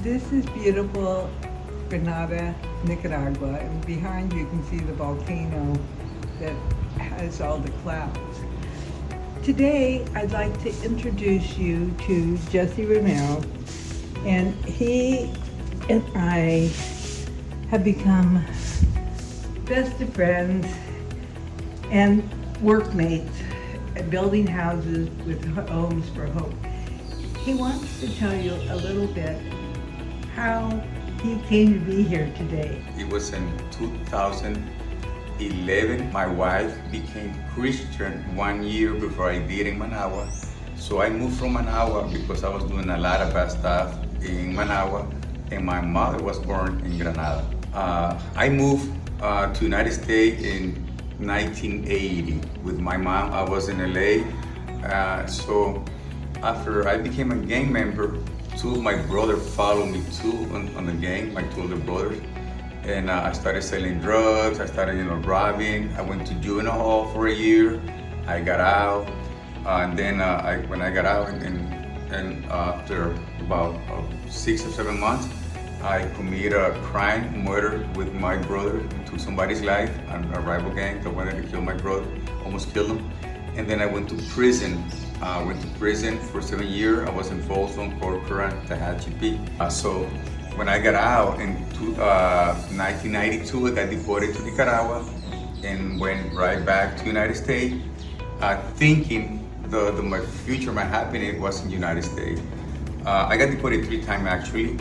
This is beautiful Granada, Nicaragua, and behind you can see the volcano that has all the clouds. Today, I'd like to introduce you to Jesse Romero, and he and I have become best of friends and workmates at building houses with Homes for Hope. He wants to tell you a little bit how he came to be here today. It was in 2011. My wife became Christian 1 year before I did in Managua. So I moved from Managua because I was doing a lot of bad stuff in Managua, and my mother was born in Granada. I moved to United States in 1980 with my mom. I was in LA. So after I became a gang member, two of my brothers followed me too on the gang, my two older brothers. And I started selling drugs, I started robbing. I went to juvenile hall for a year. I got out. And then when I got out, and after about 6 or 7 months, I committed a crime, murder with my brother, took somebody's life, a rival gang that wanted to kill my brother, almost killed him. And then I went to prison. I went to prison for 7 years. I was in Folsom, Corcoran, Tehachapi. So when I got out in 1992, I got deported to Nicaragua and went right back to the United States, thinking my future, my happiness was in the United States. I got deported 3 times actually.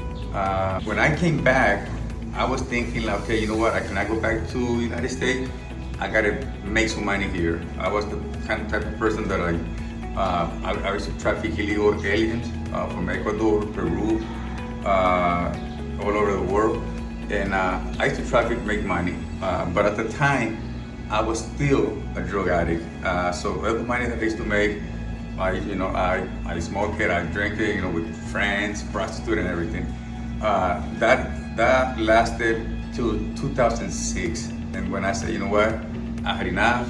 When I came back, I was thinking, like, okay, you know what? I cannot go back to the United States. I gotta make some money here. I was the type of person that I used to traffic illegal aliens from Ecuador, Peru, all over the world. And I used to traffic, make money. But at the time, I was still a drug addict. So all the money that I used to make, I smoke it, I drink it, with friends, prostitute and everything. That lasted till 2006. And when I said, you know what, I had enough.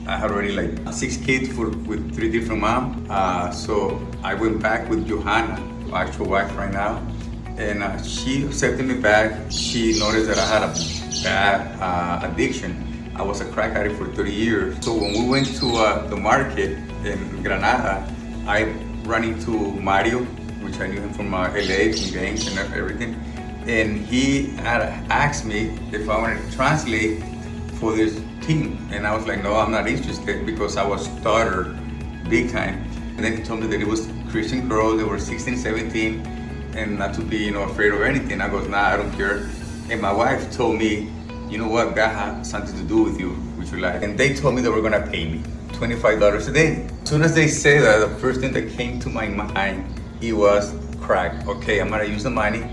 I had already like 6 kids with 3 different moms. So I went back with Johanna, my actual wife right now. And she accepted me back. She noticed that I had a bad addiction. I was a crack addict for 30 years. So when we went to the market in Granada, I ran into Mario, which I knew him from LA, from gangs and everything. And he had asked me if I wanted to translate for this team. And I was like, no, I'm not interested, because I was stuttered big time. And then he told me that it was Christian girls, they were 16, 17, and not to be, afraid of anything. I goes, nah, I don't care. And my wife told me, you know what, God has something to do with you, with your life. And they told me they were gonna pay me $25 a day. As soon as they said that, the first thing that came to my mind, it was crack. Okay, I'm gonna use the money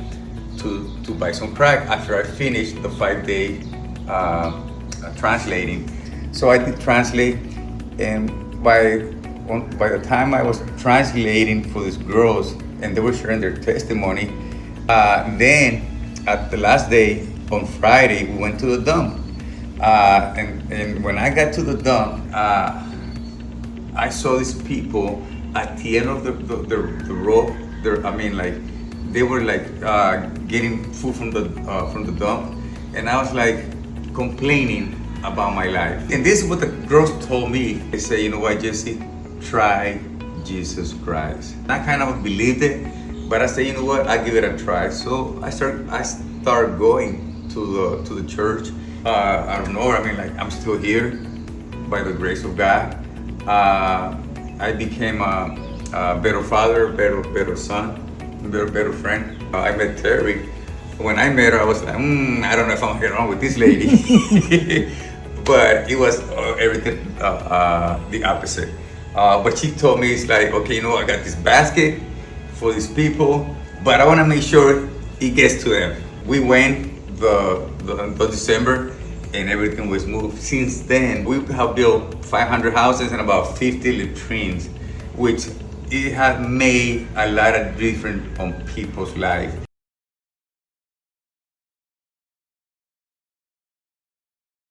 to buy some crack after I finish the 5-day translating. So I did translate, and by the time I was translating for these girls and they were sharing their testimony, then at the last day on Friday we went to the dump, and when I got to the dump, I saw these people at the end of the rope. They were getting food from the dump, and I was like complaining about my life. And this is what the girls told me. They say, you know what, Jesse, try Jesus Christ. And I kind of believed it, but I said, you know what, I'll give it a try. So I start going to the church. I don't know, I'm still here by the grace of God. I became a better father, better son, better friend. I met Terry. When I met her, I was like, I don't know if I'm gonna get on with this lady. But it was everything the opposite. But she told me, it's like, okay, I got this basket for these people, but I want to make sure it gets to them. We went the December, and everything was moved. Since then, we have built 500 houses and about 50 latrines, which it has made a lot of difference on people's life.